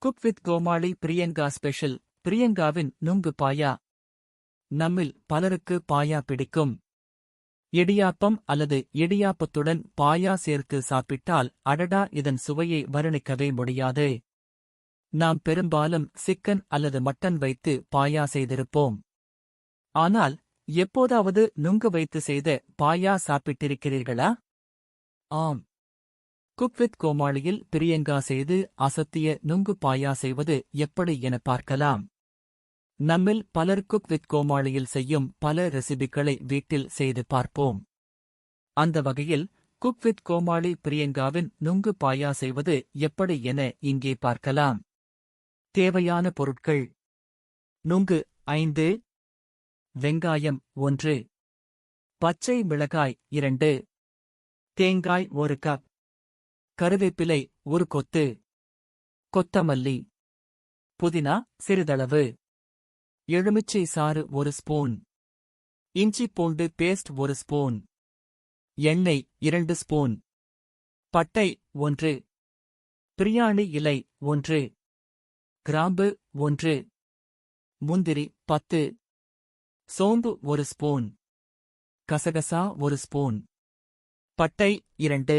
Cook with Komali Priyanka special. பிரியங்காவின் நுங்கு பாயா. நம்மில் பலருக்கு பாயா பிடிக்கும். இடியாப்பம் அல்லது இடியாப்பத்துடன் பாயா சேர்த்து சாப்பிட்டால் அடடா, இதன் சுவையை வர்ணிக்கவே முடியாது. நாம் பெரும்பாலும் சிக்கன் அல்லது மட்டன் வைத்து பாயா செய்திருப்போம். ஆனால் எப்போதாவது நுங்கு வைத்து செய்த பாயா சாப்பிட்டிருக்கிறீர்களா? ஆம். குக் வித் கோமாளியில் பிரியங்கா செய்து அசத்திய நுங்கு பாயா செய்வது எப்படி என பார்க்கலாம். நம்மில் பலர் குக் வித் கோமாளியில் செய்யும் பல ரெசிபிகளை வீட்டில் செய்து பார்ப்போம். அந்த வகையில் குக் வித் கோமாளி பிரியங்காவின் நுங்கு பாயா செய்வது எப்படி என இங்கே பார்க்கலாம். தேவையான பொருட்கள்: நுங்கு 5, வெங்காயம் 1, பச்சை மிளகாய் 2, தேங்காய் 1 கப், கருவேப்பிலை 1 கொத்து, கொத்தமல்லி, புதினா சிறிதளவு, எலுமிச்சை சாறு 1 ஸ்பூன், இஞ்சி பூண்டு பேஸ்ட் 1 ஸ்பூன், எண்ணெய் 2 ஸ்பூன், பட்டை 1, பிரியாணி இலை 1, கிராம்பு 1, முந்திரி 10, சோம்பு 1 ஸ்பூன், கசகசா 1 ஸ்பூன், பட்டை 2,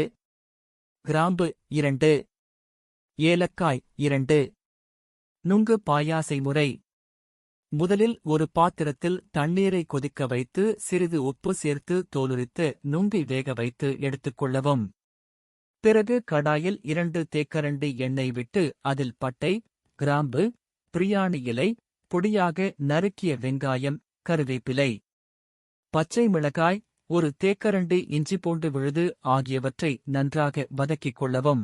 கிராம்பு 2, ஏலக்காய் 2. நுங்கு பாயா செய்முறை: முதலில் ஒரு பாத்திரத்தில் தண்ணீரை கொதிக்க வைத்து சிறிது உப்பு சேர்த்து தோலுரித்து நுங்கை வேக வைத்து எடுத்துக்கொள்ளவும். பிறகு கடாயில் 2 தேக்கரண்டி எண்ணெய் விட்டு அதில் பட்டை, கிராம்பு, பிரியாணி இலை, பொடியாக நறுக்கிய வெங்காயம், கருவேப்பிலை, பச்சை மிளகாய், 1 தேக்கரண்டி இஞ்சி பூண்டு விழுது ஆகியவற்றை நன்றாக வதக்கிக் கொள்ளவும்.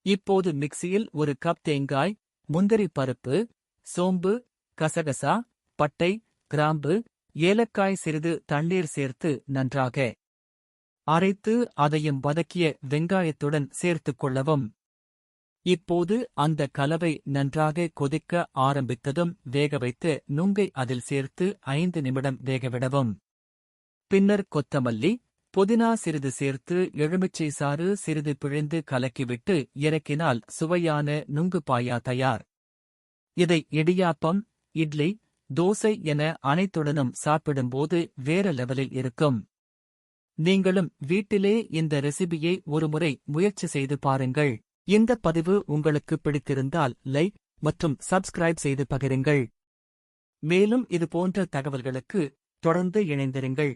இப்போது மிக்சியில் 1 கப் தேங்காய், முந்திரி பருப்பு, சோம்பு, கசகசா, பட்டை, கிராம்பு, ஏலக்காய் சிறிது தண்ணீர் சேர்த்து நன்றாக அரைத்து அதையும் வதக்கிய வெங்காயத்துடன் சேர்த்துக் கொள்ளவும். இப்போது அந்த கலவை நன்றாக கொதிக்க ஆரம்பித்ததும் வேக வைத்து நுங்கை அதில் சேர்த்து 5 நிமிடம் வேகவிடவும். பின்னர் கொத்தமல்லி, புதினா சிறிது சேர்த்து எலுமிச்சை சாறு சிறிது பிழிந்து கலக்கிவிட்டு இறக்கினால் சுவையான நுங்கு பாயா தயார். இதை இடியாப்பம், இட்லி, தோசை என அனைத்துடனும் சாப்பிடும்போது வேற லெவலில் இருக்கும். நீங்களும் வீட்டிலே இந்த ரெசிபியை ஒருமுறை முயற்சி செய்து பாருங்கள். இந்த பதிவு உங்களுக்கு பிடித்திருந்தால் லைக் மற்றும் சப்ஸ்கிரைப் செய்து பகிருங்கள். மேலும் இதுபோன்ற தகவல்களுக்கு தொடர்ந்து இணைந்திருங்கள்.